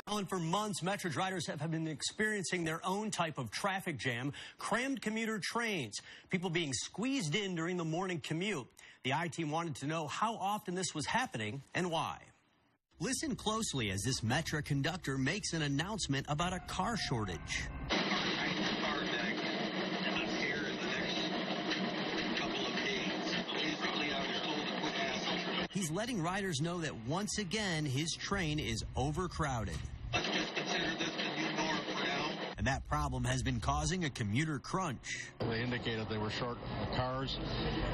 Alan, for months, METRA riders have been experiencing their own type of traffic jam, crammed commuter trains, people being squeezed in during the morning commute. The I-Team wanted to know how often this was happening and why. Listen closely as this METRA conductor makes an announcement about a car shortage. He's letting riders know that once again his train is overcrowded. Let's just consider this the new norm for now. And that problem has been causing a commuter crunch. They indicated they were short of cars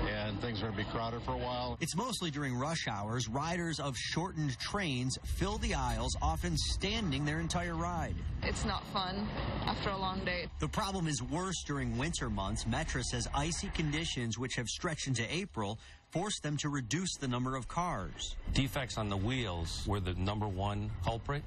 and things are going to be crowded for a while. It's mostly during rush hours. Riders of shortened trains fill the aisles, often standing their entire ride. It's not fun after a long day. The problem is worse during winter months. METRA says icy conditions, which have stretched into April, force them to reduce the number of cars. Defects on the wheels were the #1 culprit.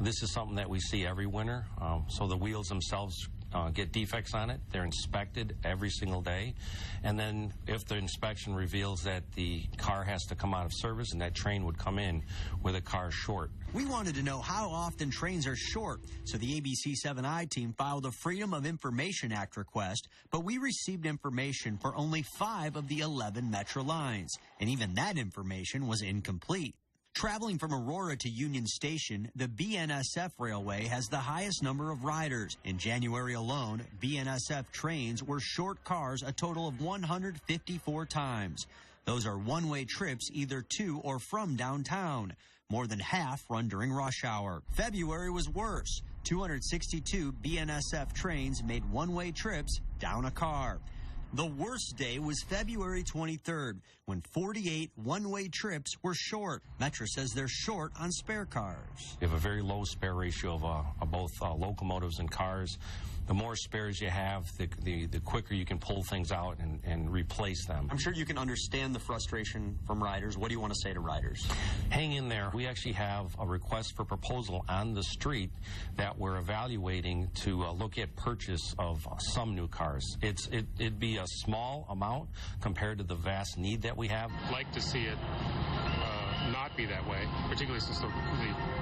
This is something that we see every winter. So the wheels themselves get defects on it. They're inspected every single day. And then if the inspection reveals that the car has to come out of service, and that train would come in with a car short. We wanted to know how often trains are short, so the ABC7 I-Team filed a Freedom of Information Act request, but we received information for only 5 of the 11 METRA lines, and even that information was incomplete. Traveling from Aurora to Union Station, the BNSF Railway has the highest number of riders. In January alone, BNSF trains were short cars a total of 154 times. Those are one-way trips either to or from downtown. More than half run during rush hour. February was worse. 262 BNSF trains made one-way trips down a car. The worst day was February 23rd, when 48 one-way trips were short. METRA says they're short on spare cars. You have a very low spare ratio of both locomotives and cars. The more spares you have, the quicker you can pull things out and replace them. I'm sure you can understand the frustration from riders. What do you want to say to riders? Hang in there. We actually have a request for proposal on the street that we're evaluating to look at purchase of some new cars. It'd be a small amount compared to the vast need that we have. I'd like to see it not be that way, particularly since the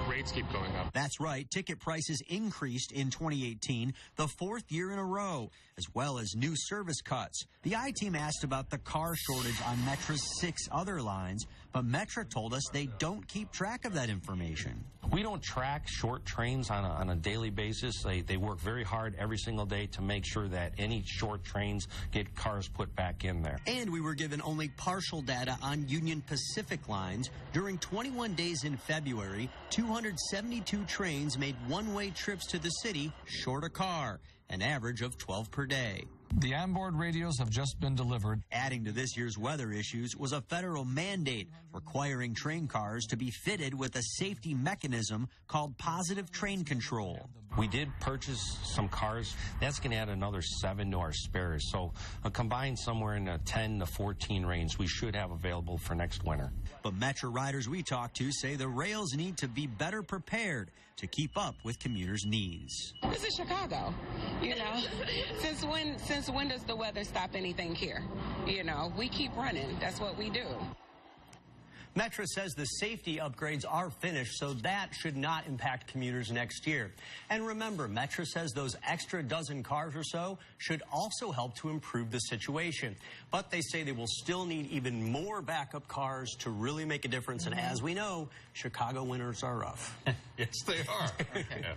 rates keep going up. That's right. Ticket prices increased in 2018, the 4th year in a row, as well as new service cuts. The I-Team asked about the car shortage on METRA's 6 other lines, but METRA told us they don't keep track of that information. We don't track short trains on a daily basis. They work very hard every single day to make sure that any short trains get cars put back in there. And we were given only partial data on Union Pacific lines. During 21 days in February, 272 trains made one-way trips to the city short a car, an average of 12 per day. The onboard radios have just been delivered. Adding to this year's weather issues was a federal mandate requiring train cars to be fitted with a safety mechanism called positive train control. We did purchase some cars. That's going to add another 7 to our spares. So a combined somewhere in the 10 to 14 range we should have available for next winter. But METRA riders we talked to say the rails need to be better prepared to keep up with commuters' needs. This is Chicago, you know. Since when does the weather stop anything here? You know, we keep running. That's what we do. METRA says the safety upgrades are finished, so that should not impact commuters next year. And remember, METRA says those extra dozen cars or so should also help to improve the situation. But they say they will still need even more backup cars to really make a difference. And as we know, Chicago winters are rough. Yes, they are. Okay. Yeah.